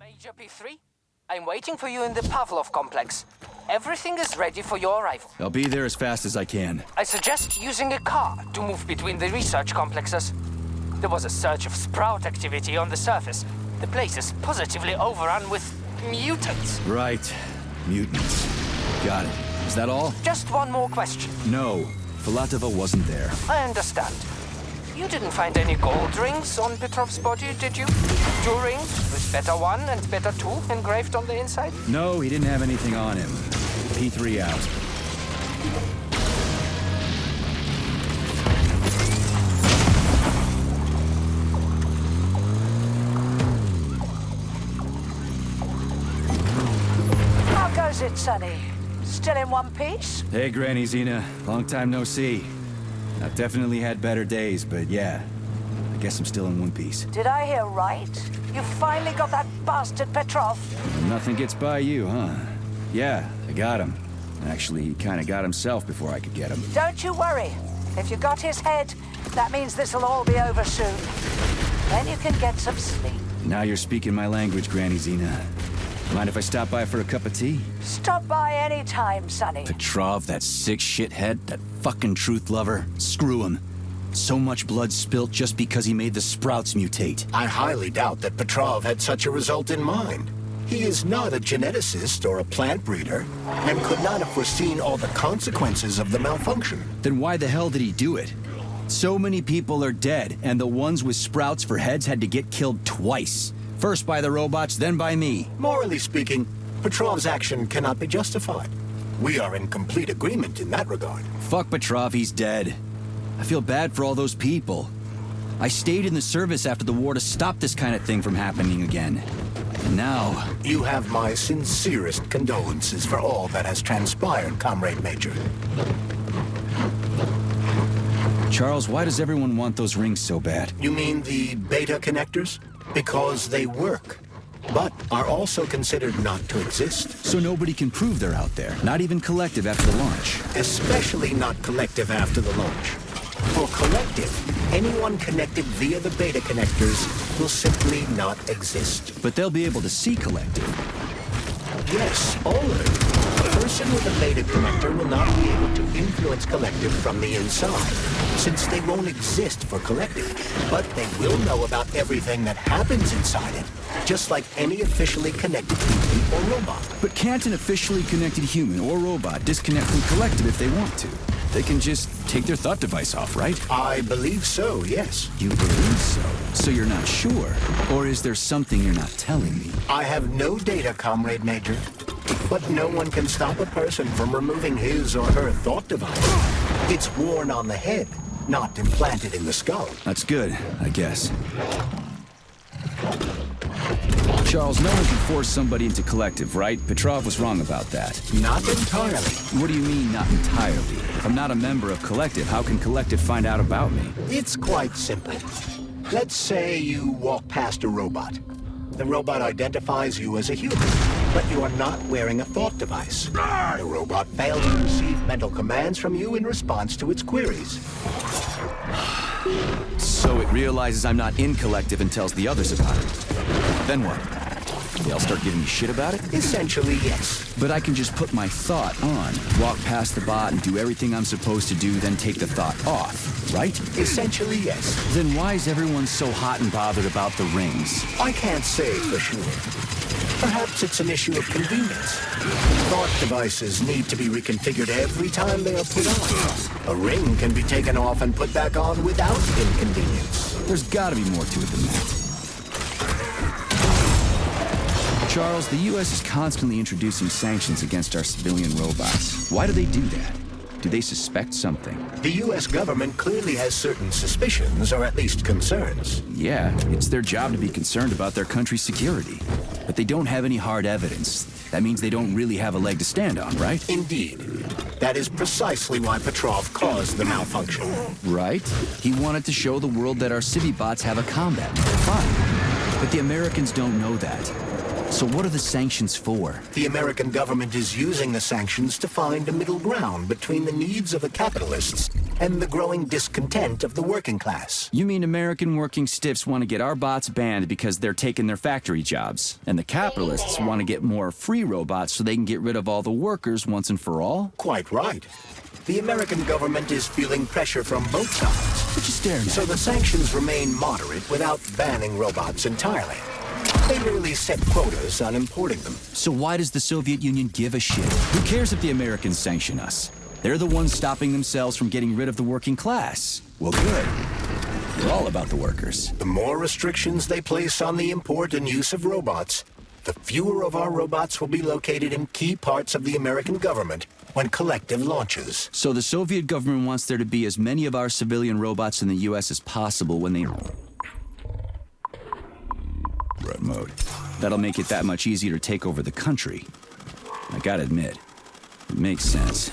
Major P3, I'm waiting for you in the Pavlov complex. Everything is ready for your arrival. I'll be there as fast as I can. I suggest using a car to move between the research complexes. There was a surge of sprout activity on the surface. The place is positively overrun with mutants. Right. Mutants. Got it. Is that all? Just one more question. No. Filatova wasn't there. I understand. You didn't find any gold rings on Petrov's body, did you? 2 rings with Beta 1 and Beta 2 engraved on the inside? No, he didn't have anything on him. P3 out. How goes it, Sonny? Still in one piece? Hey, Granny Zena. Long time no see. I've definitely had better days, but yeah. I guess I'm still in one piece. Did I hear right? You finally got that bastard Petrov? Nothing gets by you, huh? Yeah, I got him. Actually, he kind of got himself before I could get him. Don't you worry. If you got his head, that means this'll all be over soon. Then you can get some sleep. Now you're speaking my language, Granny Zena. Mind if I stop by for a cup of tea? Stop by any time, Sonny. Petrov, that sick shithead, that fucking truth lover. Screw him. So much blood spilt just because he made the sprouts mutate. I highly doubt that Petrov had such a result in mind. He is not a geneticist or a plant breeder, and could not have foreseen all the consequences of the malfunction. Then why the hell did he do it? So many people are dead, and the ones with sprouts for heads had to get killed twice. First by the robots, then by me. Morally speaking, Petrov's action cannot be justified. We are in complete agreement in that regard. Fuck Petrov, he's dead. I feel bad for all those people. I stayed in the service after the war to stop this kind of thing from happening again. And now... You have my sincerest condolences for all that has transpired, Comrade Major. Charles, why does everyone want those rings so bad? You mean the beta connectors? Because they work, but are also considered not to exist. So nobody can prove they're out there, not even Kollektiv after the launch. Especially not Kollektiv after the launch. For Kollektiv, anyone connected via the beta connectors will simply not exist. But they'll be able to see Kollektiv. Yes, all of it. A person with a beta connector will not be able to influence Kollektiv from the inside, since they won't exist for Kollektiv. But they will know about everything that happens inside it, just like any officially connected human or robot. But can't an officially connected human or robot disconnect from Kollektiv if they want to? They can just take their thought device off, right? I believe so, yes. You believe so? So you're not sure? Or is there something you're not telling me? I have no data, Comrade Major. But no one can stop a person from removing his or her thought device. It's worn on the head, not implanted in the skull. That's good, I guess. Charles, no one can force somebody into Kollektiv, right? Petrov was wrong about that. Not entirely. What do you mean, not entirely? If I'm not a member of Kollektiv, how can Kollektiv find out about me? It's quite simple. Let's say you walk past a robot. The robot identifies you as a human, but you are not wearing a thought device. The robot fails to receive mental commands from you in response to its queries. So it realizes I'm not in Kollektiv and tells the others about it. Then what? They'll start giving me shit about it? Essentially, yes. But I can just put my thought on, walk past the bot and do everything I'm supposed to do, then take the thought off, right? Essentially, yes. Then why is everyone so hot and bothered about the rings? I can't say for sure. Perhaps it's an issue of convenience. Thought devices need to be reconfigured every time they are put on. A ring can be taken off and put back on without inconvenience. There's gotta be more to it than that. Charles, the U.S. is constantly introducing sanctions against our civilian robots. Why do they do that? Do they suspect something? The U.S. government clearly has certain suspicions, or at least concerns. Yeah, it's their job to be concerned about their country's security. But they don't have any hard evidence. That means they don't really have a leg to stand on, right? Indeed. That is precisely why Petrov caused the malfunction. Right. He wanted to show the world that our civvy bots have a combat mode. Fine. But the Americans don't know that. So what are the sanctions for? The American government is using the sanctions to find a middle ground between the needs of the capitalists and the growing discontent of the working class. You mean American working stiffs want to get our bots banned because they're taking their factory jobs, and the capitalists want to get more free robots so they can get rid of all the workers once and for all? Quite right. The American government is feeling pressure from both sides. What you staring at? So the sanctions remain moderate without banning robots entirely. They merely set quotas on importing them. So why does the Soviet Union give a shit? Who cares if the Americans sanction us? They're the ones stopping themselves from getting rid of the working class. Well, good. We're all about the workers. The more restrictions they place on the import and use of robots, the fewer of our robots will be located in key parts of the American government when Kollektiv launches. So the Soviet government wants there to be as many of our civilian robots in the U.S. as possible when they... Red mode. That'll make it that much easier to take over the country. I gotta admit, it makes sense.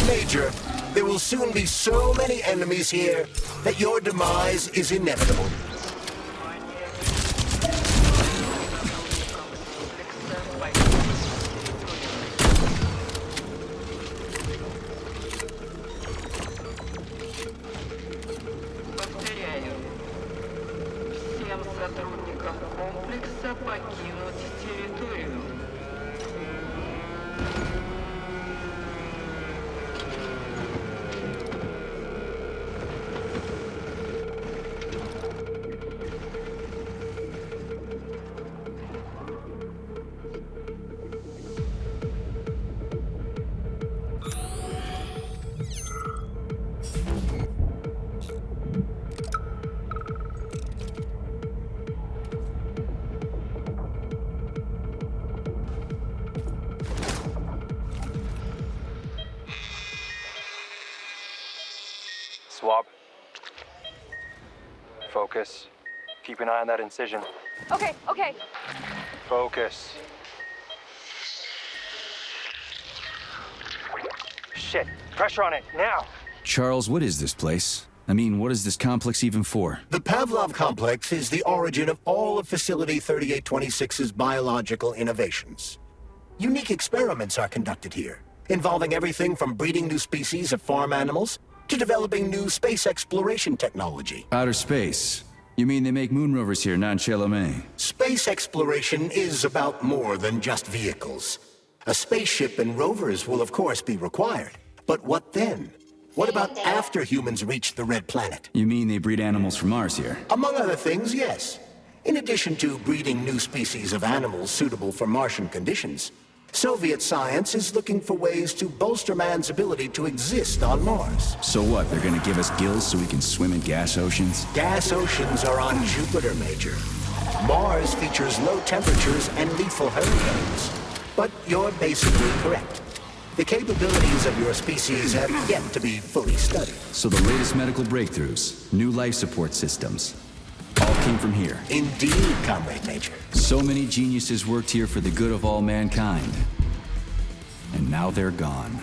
Major, there will soon be so many enemies here that your demise is inevitable. Повторяю, всем сотрудникам комплекса покинуть территорию. Swab. Focus. Keep an eye on that incision. Okay. Focus. Shit. Pressure on it, now! Charles, what is this place? I mean, what is this complex even for? The Pavlov complex is the origin of all of Facility 3826's biological innovations. Unique experiments are conducted here, involving everything from breeding new species of farm animals to developing new space exploration technology. Outer space? You mean they make moon rovers here, not in Chelomey? Space exploration is about more than just vehicles. A spaceship and rovers will of course be required. But what then? What about after humans reach the Red Planet? You mean they breed animals from Mars here? Among other things, yes. In addition to breeding new species of animals suitable for Martian conditions, Soviet science is looking for ways to bolster man's ability to exist on Mars. So what, they're gonna give us gills so we can swim in gas oceans? Gas oceans are on Jupiter, Major. Mars features low temperatures and lethal hurricanes. But you're basically correct. The capabilities of your species have yet to be fully studied. So the latest medical breakthroughs, new life support systems, all came from here. Indeed, Comrade Major. So many geniuses worked here for the good of all mankind. And now they're gone.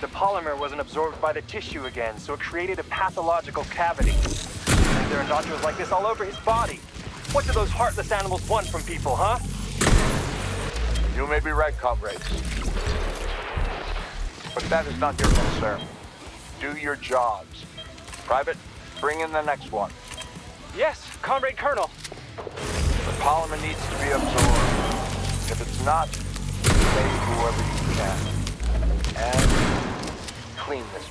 The polymer wasn't absorbed by the tissue again, so it created a pathological cavity. And there are nodules like this all over his body. What do those heartless animals want from people, huh? You may be right, comrades. But that is not your concern. Do your jobs. Private, bring in the next one. Yes, Comrade Colonel. The polymer needs to be absorbed. If it's not, save whoever you can. And clean this.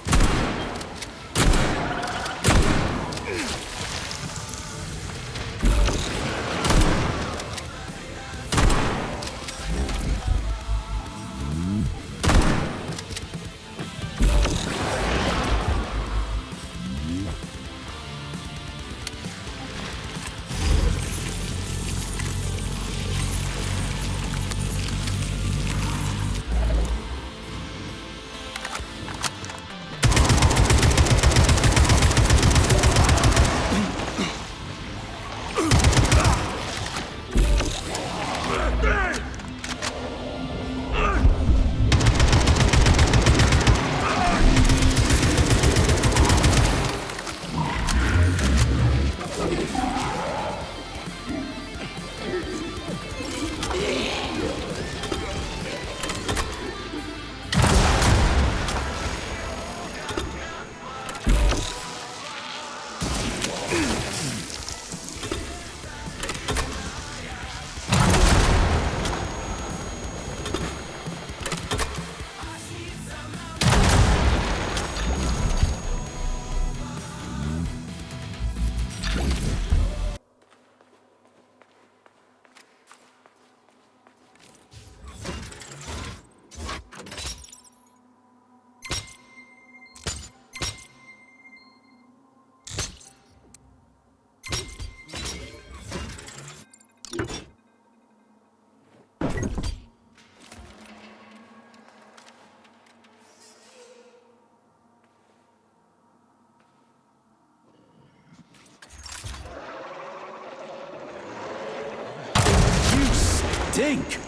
Dink!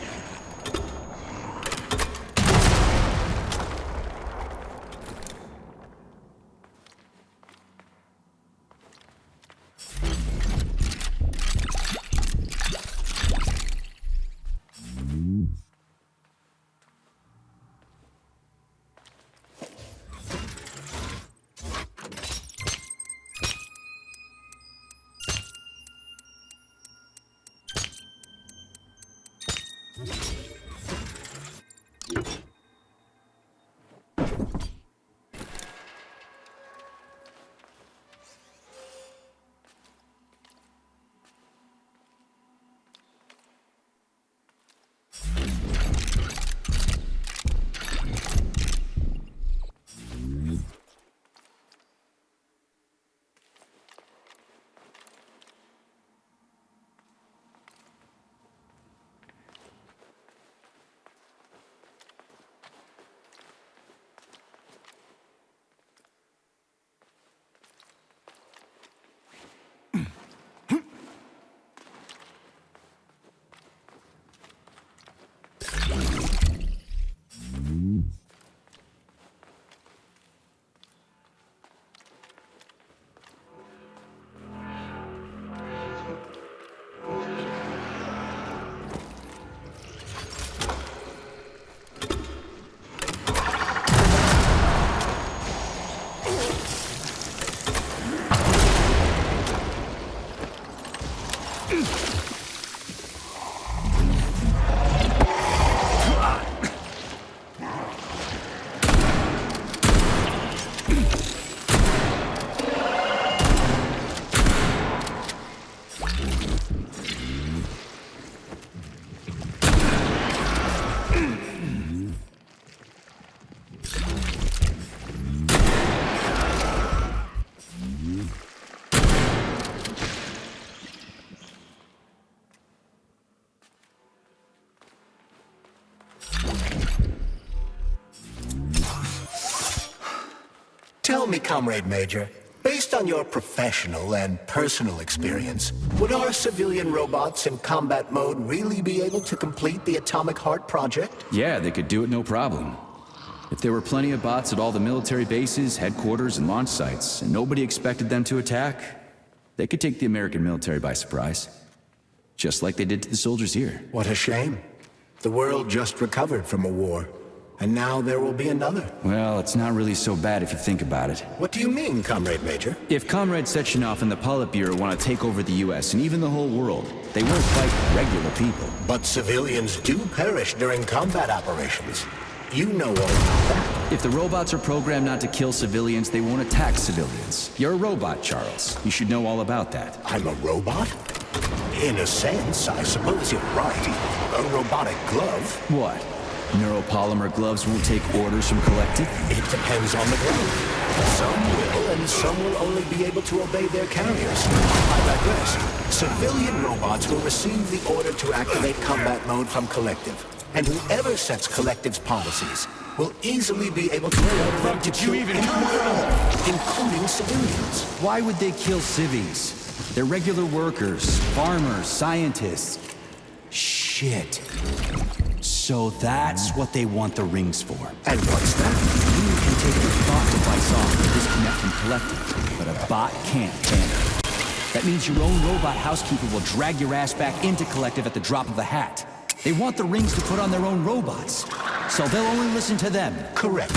Tell me, Comrade Major, based on your professional and personal experience, would our civilian robots in combat mode really be able to complete the Atomic Heart project? Yeah, they could do it no problem. If there were plenty of bots at all the military bases, headquarters, and launch sites, and nobody expected them to attack, they could take the American military by surprise. Just like they did to the soldiers here. What a shame. The world just recovered from a war, and now there will be another. Well, it's not really so bad if you think about it. What do you mean, Comrade Major? If Comrade Sechenov and the Politburo want to take over the US and even the whole world, they won't fight regular people. But civilians do perish during combat operations. You know all about that. If the robots are programmed not to kill civilians, they won't attack civilians. You're a robot, Charles. You should know all about that. I'm a robot? In a sense, I suppose you're right. A robotic glove. What? Neuropolymer gloves won't take orders from Kollektiv? It depends on the glove. Some will, and some will only be able to obey their carriers. I digress. Civilian robots will receive the order to activate combat mode from Kollektiv. And whoever sets Kollektiv's policies will easily be able to tell them to kill anyone at all, including civilians. Why would they kill civies? They're regular workers, farmers, scientists. Shit. So that's what they want the rings for. And what's that? You can take your bot device off and disconnect from Kollektiv, but a bot can't tamper. That means your own robot housekeeper will drag your ass back into Kollektiv at the drop of a hat. They want the rings to put on their own robots, so they'll only listen to them. Correct.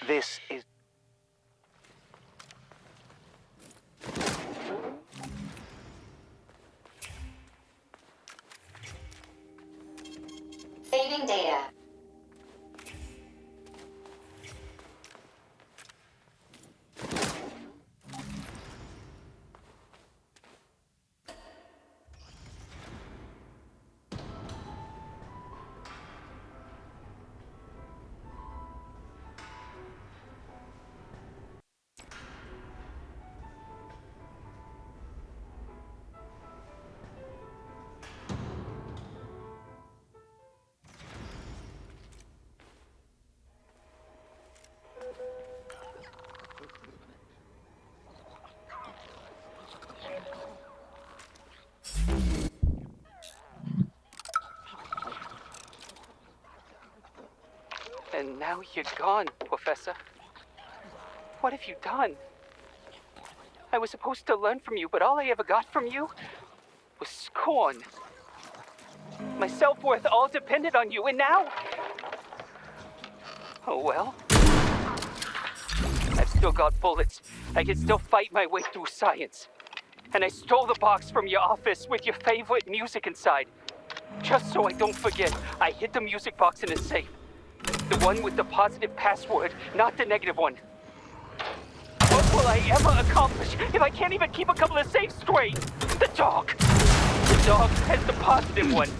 This is... Saving data. And now you're gone, Professor. What have you done? I was supposed to learn from you, but all I ever got from you was scorn. My self-worth all depended on you, and now... Oh well. I've still got bullets. I can still fight my way through science. And I stole the box from your office with your favorite music inside. Just so I don't forget, I hid the music box in a safe. The one with the positive password, not the negative one. What will I ever accomplish if I can't even keep a couple of safes straight? The dog! The dog has the positive one.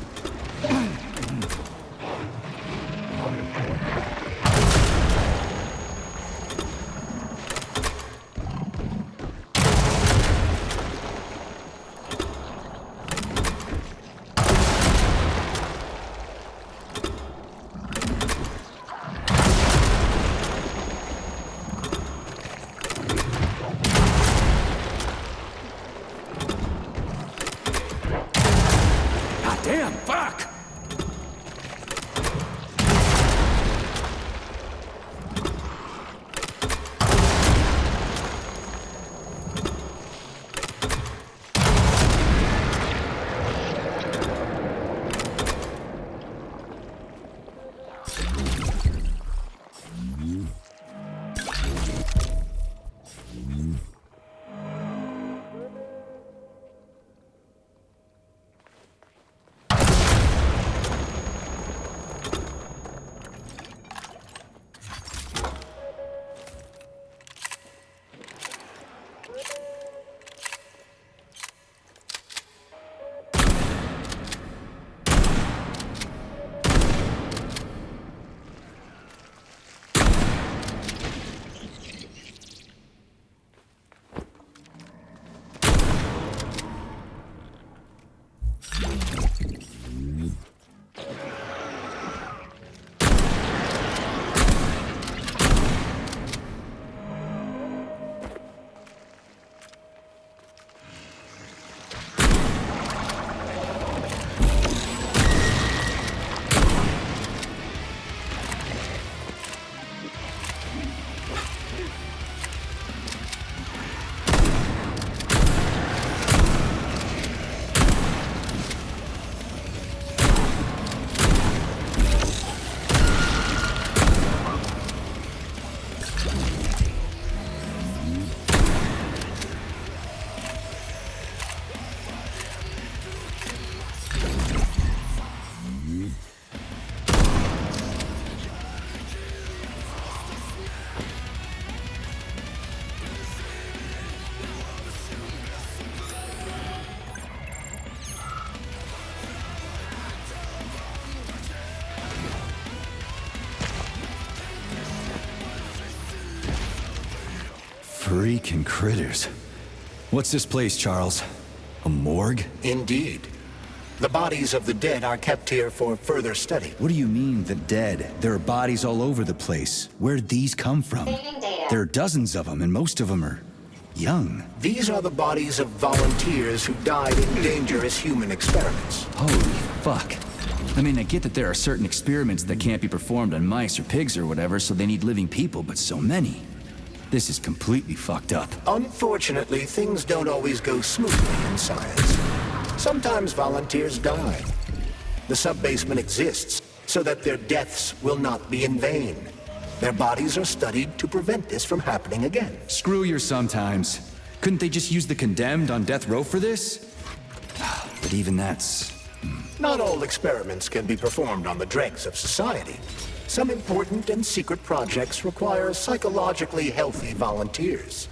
Damn, fuck! Freaking critters. What's this place, Charles? A morgue? Indeed. The bodies of the dead are kept here for further study. What do you mean, the dead? There are bodies all over the place. Where'd these come from? There are dozens of them, and most of them are young. These are the bodies of volunteers who died in dangerous human experiments. Holy fuck. I mean, I get that there are certain experiments that can't be performed on mice or pigs or whatever, so they need living people, but so many. This is completely fucked up. Unfortunately, things don't always go smoothly in science. Sometimes volunteers die. The sub-basement exists so that their deaths will not be in vain. Their bodies are studied to prevent this from happening again. Screw your sometimes. Couldn't they just use the condemned on death row for this? But even that's... Not all experiments can be performed on the dregs of society. Some important and secret projects require psychologically healthy volunteers.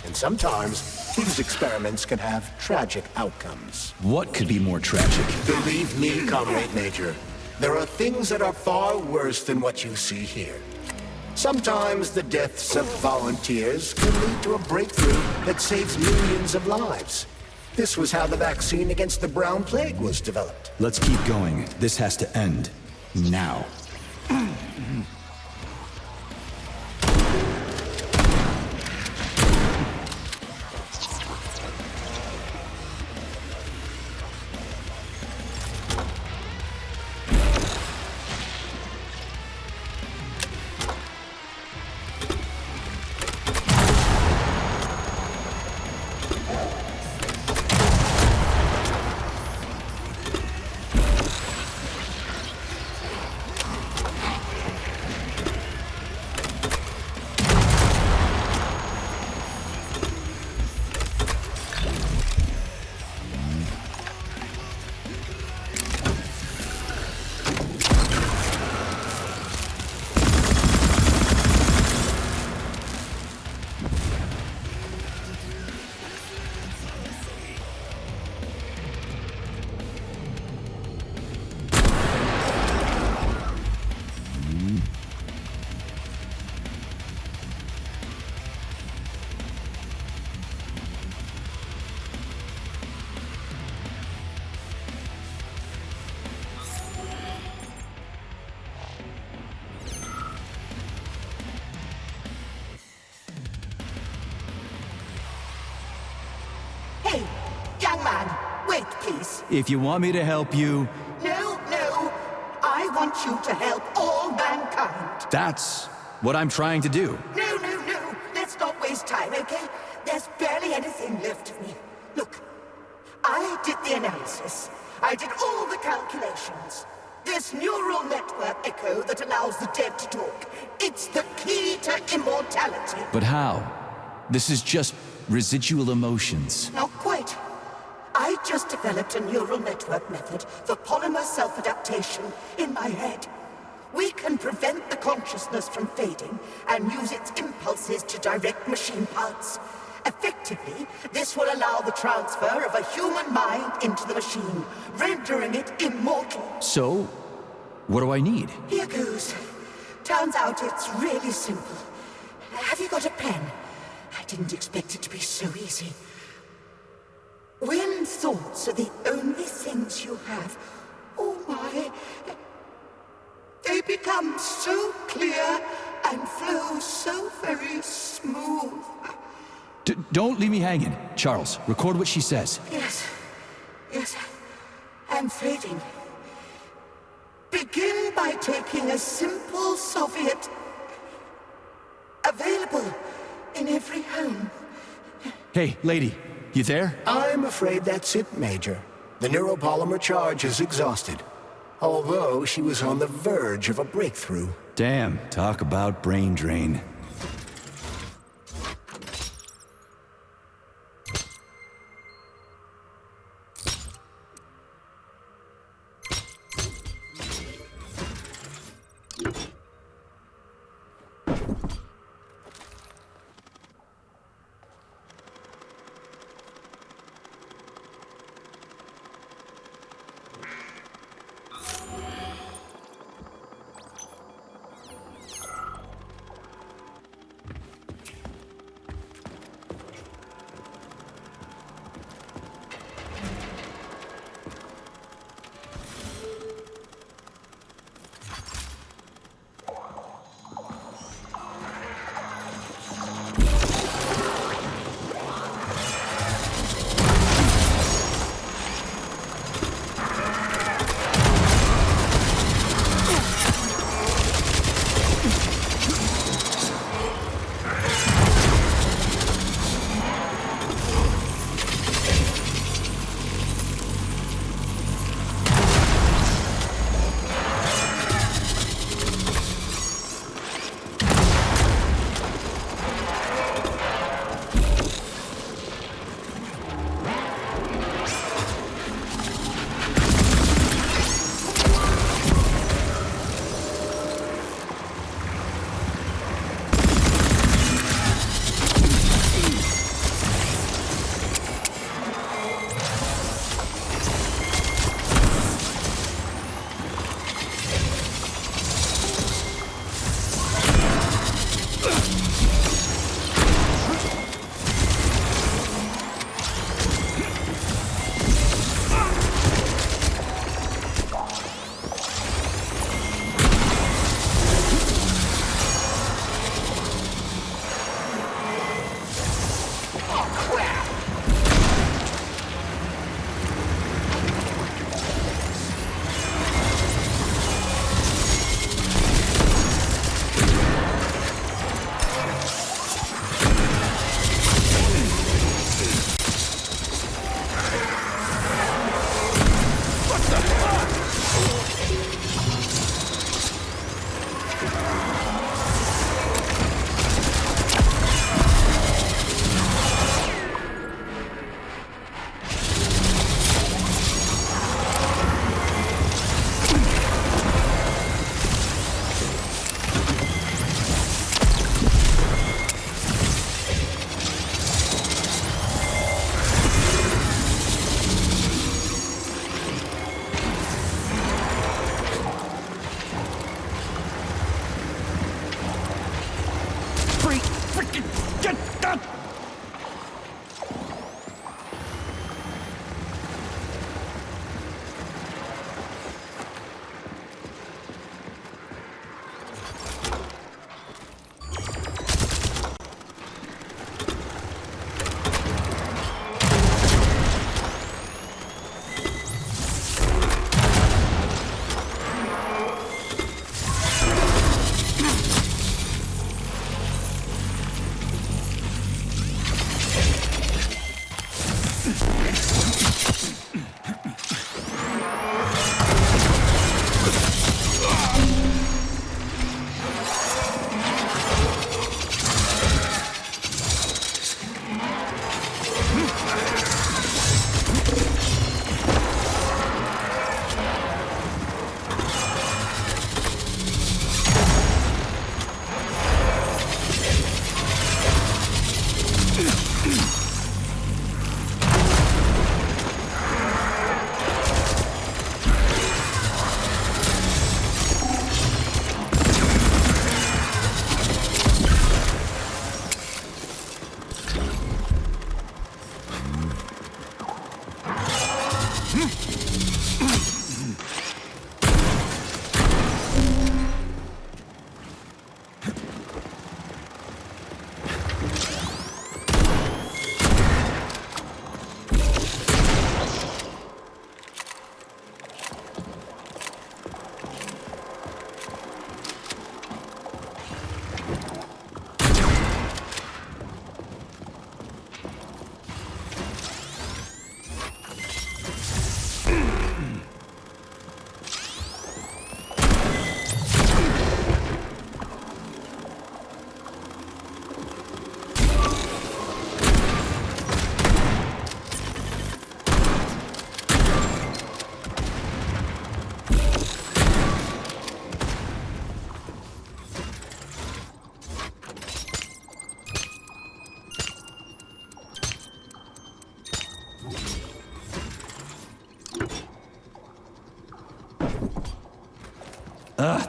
And sometimes, these experiments can have tragic outcomes. What could be more tragic? Believe me, Comrade Major, there are things that are far worse than what you see here. Sometimes the deaths of volunteers can lead to a breakthrough that saves millions of lives. This was how the vaccine against the brown plague was developed. Let's keep going. This has to end. Now. Hey, young man, wait, please. If you want me to help you... No, no. I want you to help all mankind. That's what I'm trying to do. No, no, no. Let's not waste time, okay? There's barely anything left of me. Look, I did the analysis. I did all the calculations. This neural network echo that allows the dead to talk. It's the key to immortality. But how? This is just residual emotions. Not quite. I just developed a neural network method for polymer self-adaptation in my head. We can prevent the consciousness from fading and use its impulses to direct machine parts. Effectively, this will allow the transfer of a human mind into the machine, rendering it immortal. So, what do I need? Here goes. Turns out it's really simple. Have you got a pen? I didn't expect it to be so easy. When thoughts are the only things you have, oh my, they become so clear and flow so very smooth. Don't leave me hanging. Charles, record what she says. Yes, I'm fading. Begin by taking a simple Soviet, available in every home. Hey, lady, you there? I'm afraid that's it, Major. The neuropolymer charge is exhausted. Although she was on the verge of a breakthrough. Damn, talk about brain drain.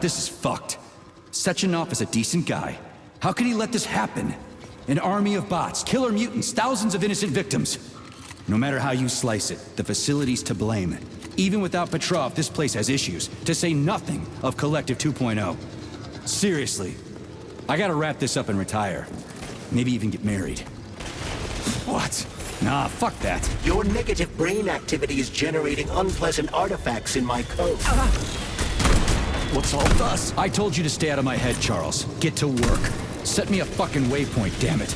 This is fucked. Sechenov is a decent guy. How can he let this happen? An army of bots, killer mutants, thousands of innocent victims. No matter how you slice it, the facility's to blame. Even without Petrov, this place has issues, to say nothing of Kollektiv 2.0. Seriously, I gotta wrap this up and retire. Maybe even get married. What? Nah, fuck that. Your negative brain activity is generating unpleasant artifacts in my code. What's all this? I told you to stay out of my head, Charles. Get to work. Set me a fucking waypoint, damn it.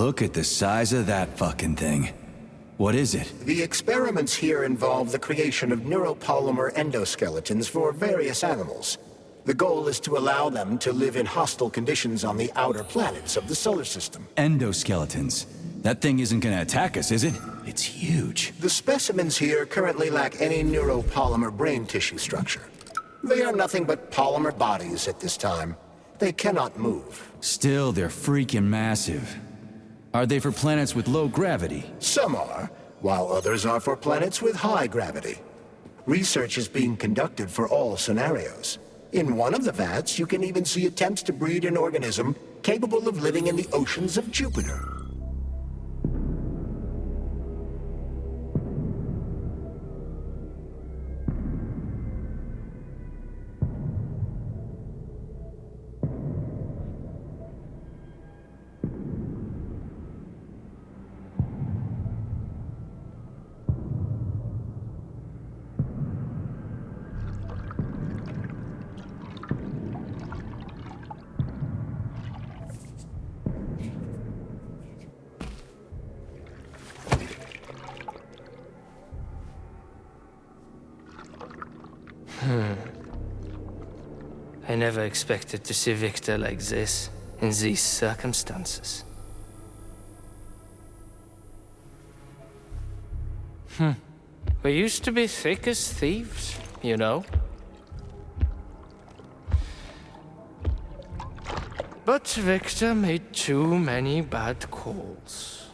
Look at the size of that fucking thing. What is it? The experiments here involve the creation of neuropolymer endoskeletons for various animals. The goal is to allow them to live in hostile conditions on the outer planets of the solar system. Endoskeletons. That thing isn't gonna attack us, is it? It's huge. The specimens here currently lack any neuropolymer brain tissue structure. They are nothing but polymer bodies at this time. They cannot move. Still, they're freaking massive. Are they for planets with low gravity? Some are, while others are for planets with high gravity. Research is being conducted for all scenarios. In one of the vats, you can even see attempts to breed an organism capable of living in the oceans of Jupiter. I never expected to see Victor like this, in these circumstances. We used to be thick as thieves, you know? But Victor made too many bad calls.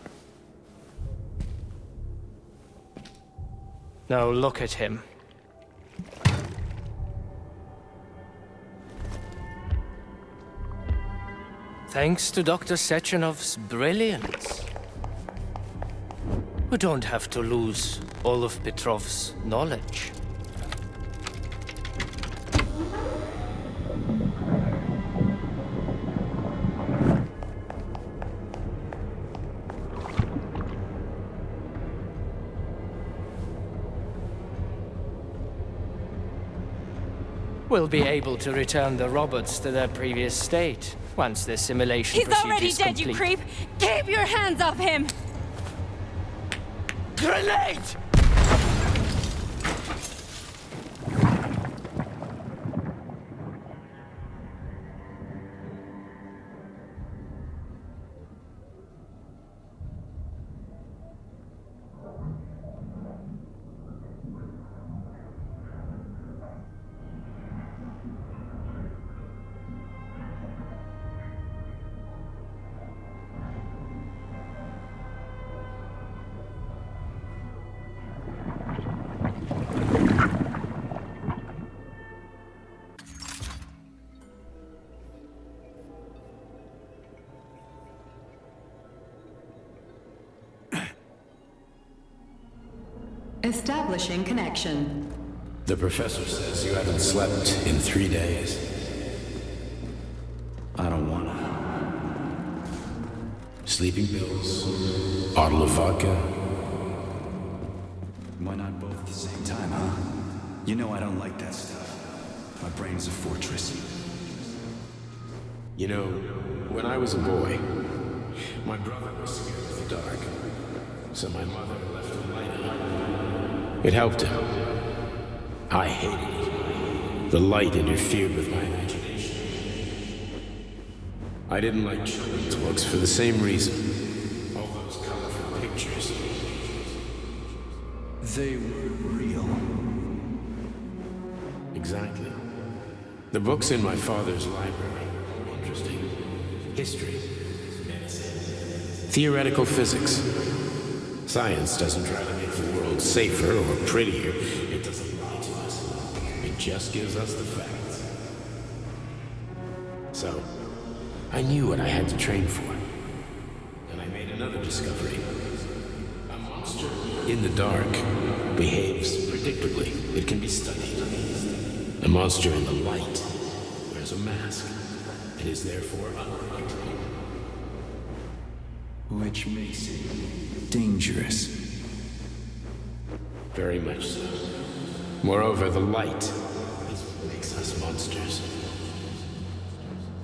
Now look at him. Thanks to Dr. Sechenov's brilliance, we don't have to lose all of Petrov's knowledge. We'll be able to return the robots to their previous state once the simulation He's already procedure's dead, complete. you creep! Keep your hands off him! Grenade! Establishing connection. The professor says you haven't slept in 3 days. I don't wanna. Sleeping pills, bottle of vodka. Why not both at the same time, huh? You know I don't like that stuff. My brain's a fortress. You know, when I was a boy, my brother was scared of the dark, so my mother left a light on. It helped him. I hated it. The light interfered with my imagination. I didn't like children's books for the same reason. All those colorful pictures. They were real. Exactly. The books in my father's library were interesting. History, medicine, theoretical physics. Science doesn't try to make the world safer or prettier. It doesn't lie to us. It just gives us the facts. So, I knew what I had to train for. And I made another discovery. A monster in the dark behaves predictably. It can be studied. A monster in the light wears a mask and is therefore unpredictable. Which makes it dangerous. Very much so. Moreover, the light is what makes us monsters.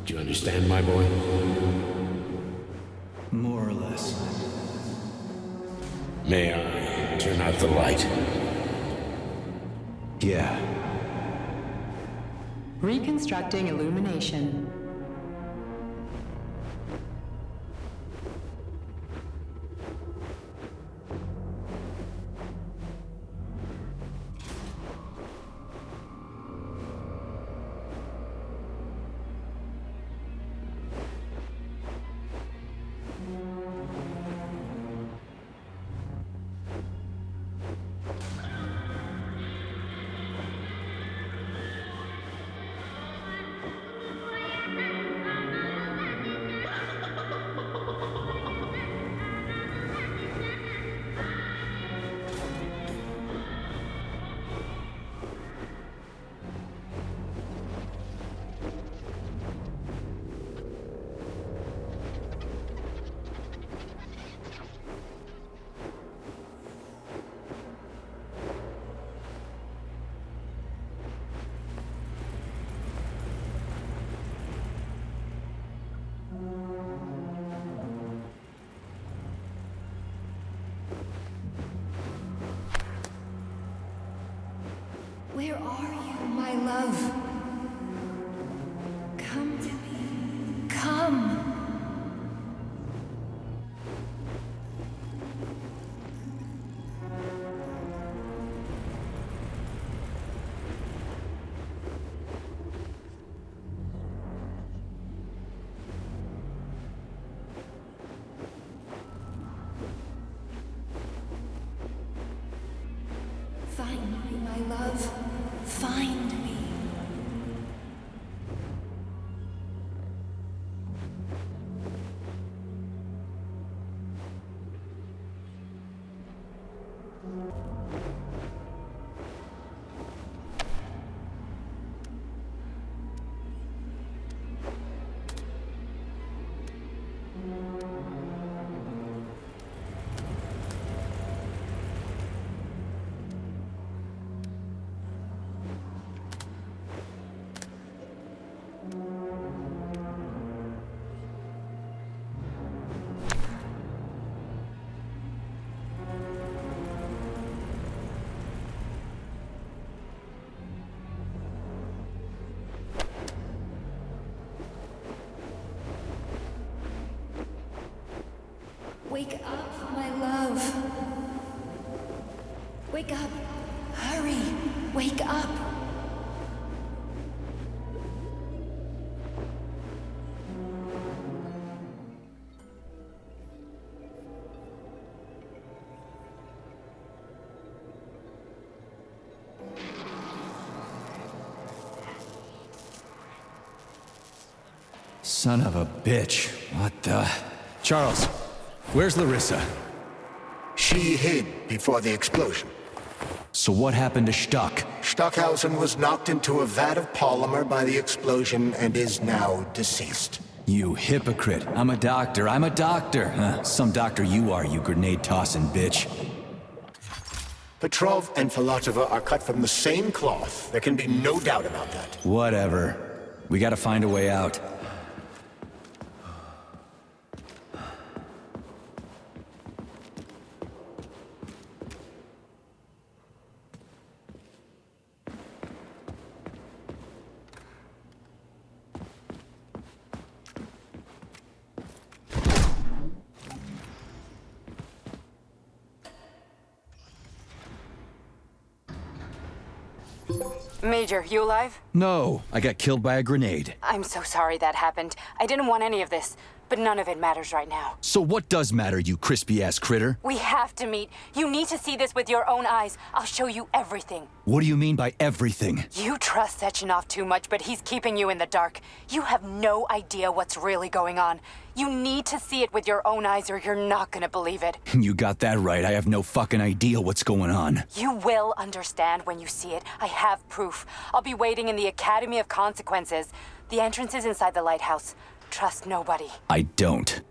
Do you understand, my boy? More or less. May I turn out the light? Yeah. Reconstructing illumination. Where are you, my love? Come to me. Come. Find me, my love. Find me. Wake up, my love. Wake up. Hurry. Wake up. Son of a bitch. What the... Charles, where's Larissa? She hid before the explosion. So what happened to Stuck? Stockhausen was knocked into a vat of polymer by the explosion and is now deceased. You hypocrite. I'm a doctor. I'm a doctor. Some doctor you are, you grenade-tossing bitch. Petrov and Filatova are cut from the same cloth. There can be no doubt about that. Whatever. We gotta find a way out. Major, you alive? No, I got killed by a grenade. I'm so sorry that happened. I didn't want any of this, but none of it matters right now. So what does matter, you crispy-ass critter? We have to meet. You need to see this with your own eyes. I'll show you everything. What do you mean by everything? You trust Sechenov too much, but he's keeping you in the dark. You have no idea what's really going on. You need to see it with your own eyes or you're not gonna believe it. You got that right. I have no fucking idea what's going on. You will understand when you see it. I have proof. I'll be waiting in the Academy of Consequences. The entrance is inside the lighthouse. Trust nobody. I don't.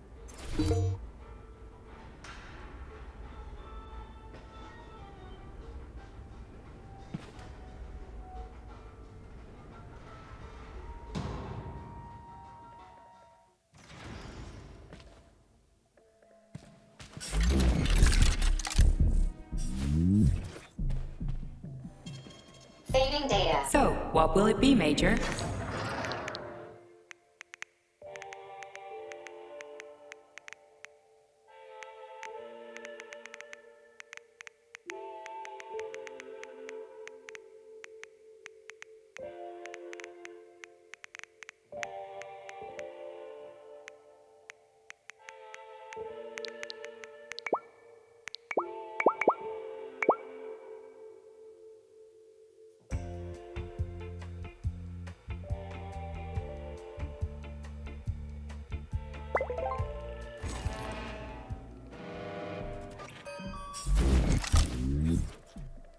So, what will it be, Major?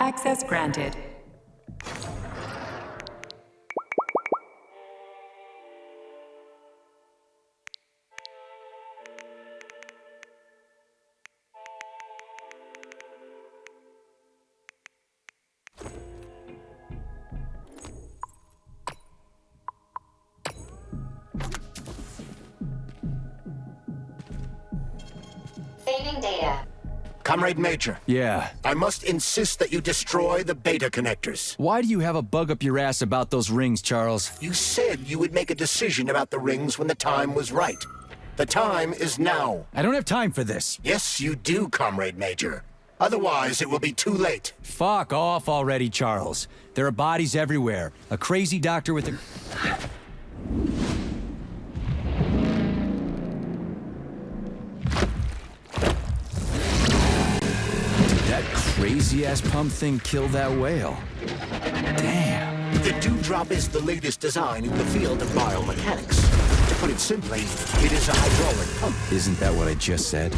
Access granted. Saving data. Comrade Major. Yeah. I must insist that you destroy the beta connectors. Why do you have a bug up your ass about those rings, Charles? You said you would make a decision about the rings when the time was right. The time is now. I don't have time for this. Yes, you do, Comrade Major. Otherwise, it will be too late. Fuck off already, Charles. There are bodies everywhere. A crazy doctor with a... That crazy-ass pump thing killed that whale. Damn. The Dewdrop is the latest design in the field of biomechanics. To put it simply, it is a hydraulic pump. Isn't that what I just said?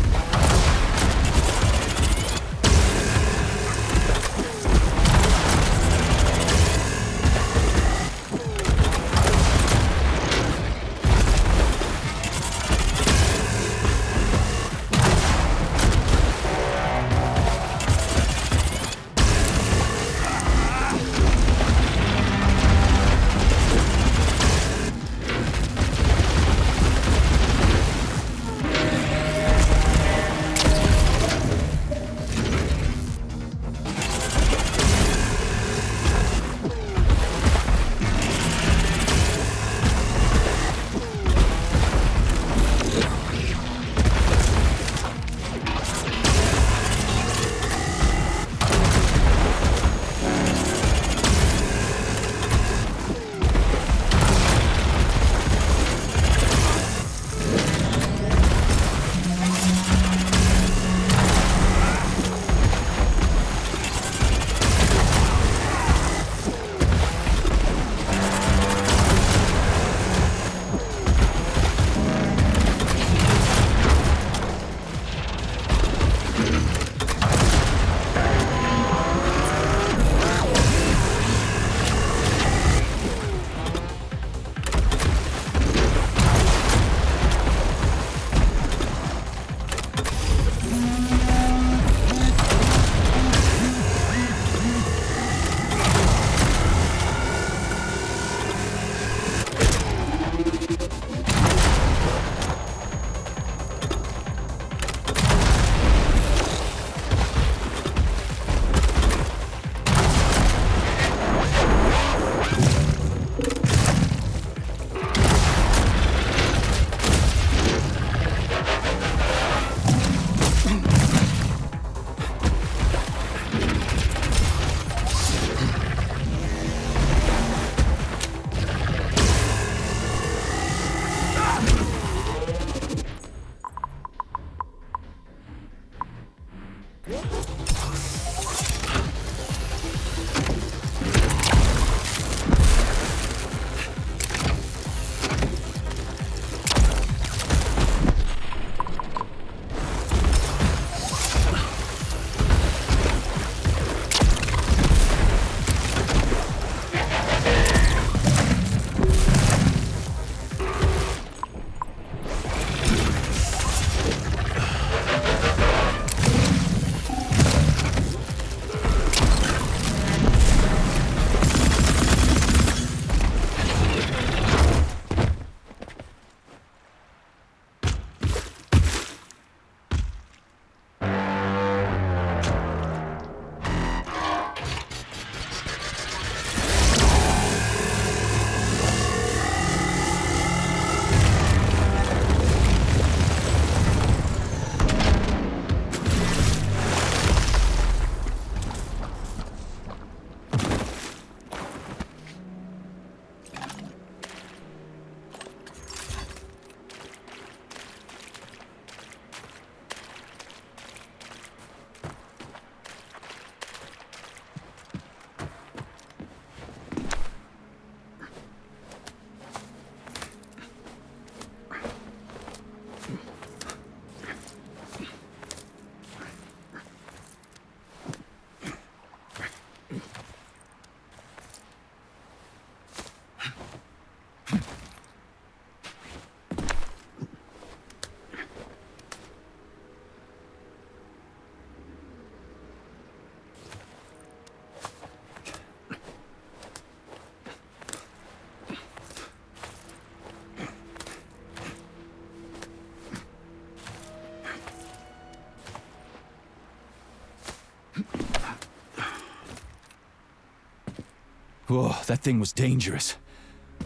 Whoa, that thing was dangerous.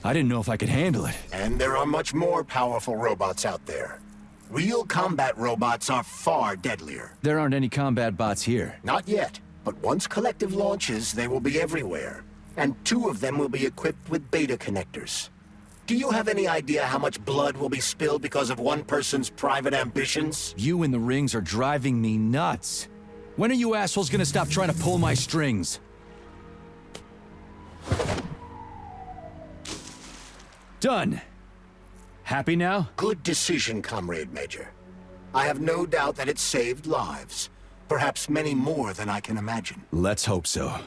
I didn't know if I could handle it. And there are much more powerful robots out there. Real combat robots are far deadlier. There aren't any combat bots here. Not yet, but once Kollektiv launches, they will be everywhere. And 2 of them will be equipped with beta connectors. Do you have any idea how much blood will be spilled because of one person's private ambitions? You in the rings are driving me nuts. When are you assholes gonna stop trying to pull my strings? Done. Happy now? Good decision, Comrade Major. I have no doubt that it saved lives. Perhaps many more than I can imagine. Let's hope so.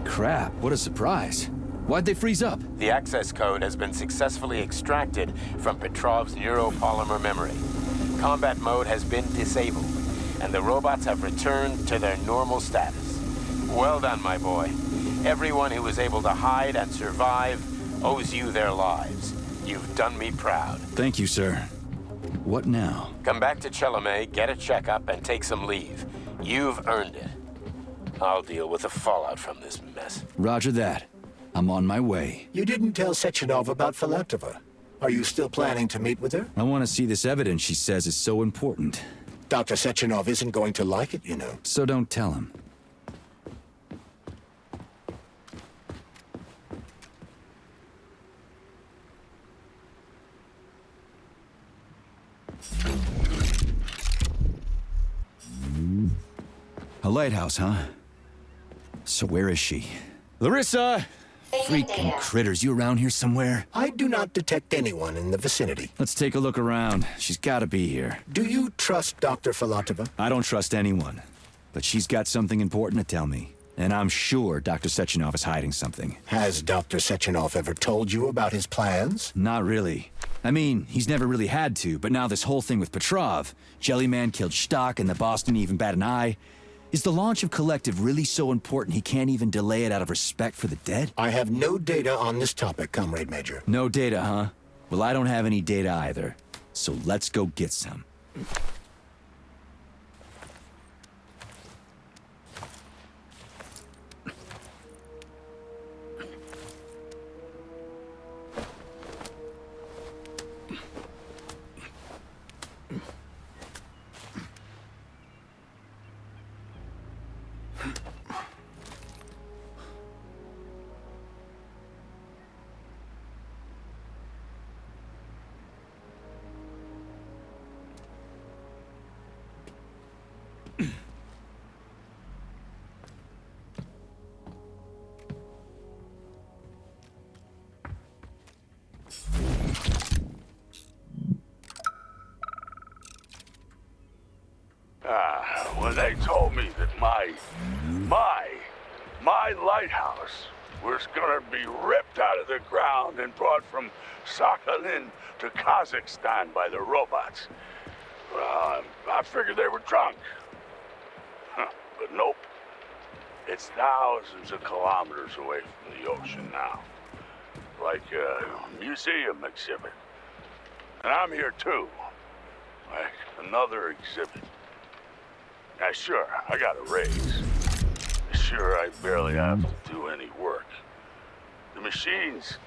Crap, what a surprise. Why'd they freeze up? The access code has been successfully extracted from Petrov's neuropolymer memory. Combat mode has been disabled, and the robots have returned to their normal status. Well done, my boy. Everyone who was able to hide and survive owes you their lives. You've done me proud. Thank you, sir. What now? Come back to Chelomey, get a checkup, and take some leave. You've earned it. I'll deal with the fallout from this mess. Roger that. I'm on my way. You didn't tell Sechenov about Filatova. Are you still planning to meet with her? I want to see this evidence she says is so important. Dr. Sechenov isn't going to like it, you know. So don't tell him. A lighthouse, huh? So where is she? Larissa! Freaking critters, you around here somewhere? I do not detect anyone in the vicinity. Let's take a look around. She's gotta be here. Do you trust Dr. Filatova? I don't trust anyone. But she's got something important to tell me. And I'm sure Dr. Sechenov is hiding something. Has Dr. Sechenov ever told you about his plans? Not really. I mean, he's never really had to, but now this whole thing with Petrov, Jellyman killed S.T.A.L.K.E.R. and the boss didn't even bat an eye. Is the launch of Kollektiv really so important he can't even delay it out of respect for the dead? I have no data on this topic, Comrade Major. No data, huh? Well, I don't have any data either. So let's go get some. When they told me that my lighthouse was gonna be ripped out of the ground and brought from Sakhalin to Kazakhstan by the robots, I figured they were drunk. But nope. It's thousands of kilometers away from the ocean now. Like a museum exhibit. And I'm here too. Like another exhibit. Now, sure, I got a raise. Sure, I barely have to do any work. The machines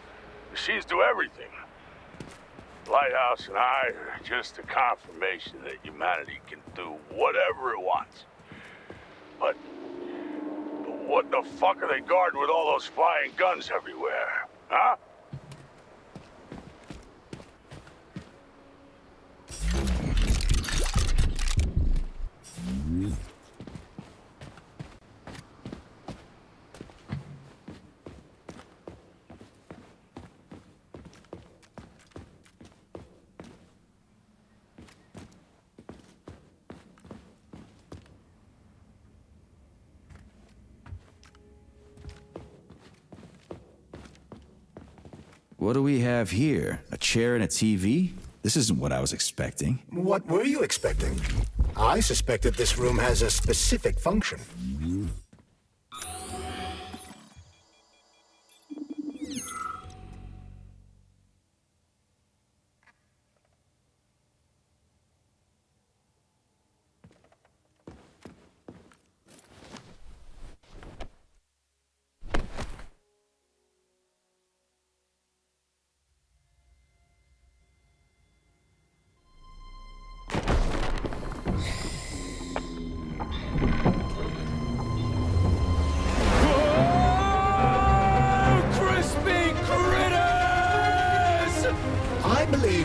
do everything. Lighthouse and I are just a confirmation that humanity can do whatever it wants. But what the fuck are they guarding with all those flying guns everywhere, huh? What do we have here? A chair and a TV? This isn't what I was expecting. What were you expecting? I suspect that this room has a specific function.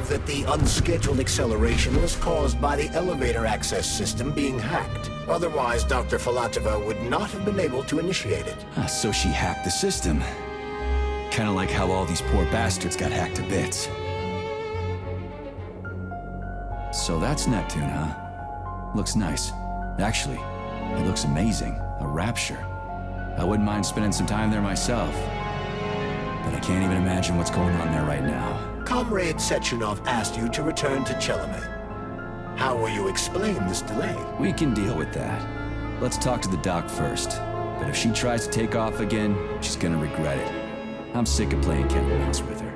That the unscheduled acceleration was caused by the elevator access system being hacked. Otherwise, Dr. Filatova would not have been able to initiate it. So she hacked the system. Kinda like how all these poor bastards got hacked to bits. So that's Neptune, huh? Looks nice. Actually, it looks amazing. A rapture. I wouldn't mind spending some time there myself. But I can't even imagine what's going on there right now. Comrade Sechenov asked you to return to Chelome. How will you explain this delay? We can deal with that. Let's talk to the doc first. But if she tries to take off again, she's gonna regret it. I'm sick of playing cat and mouse with her.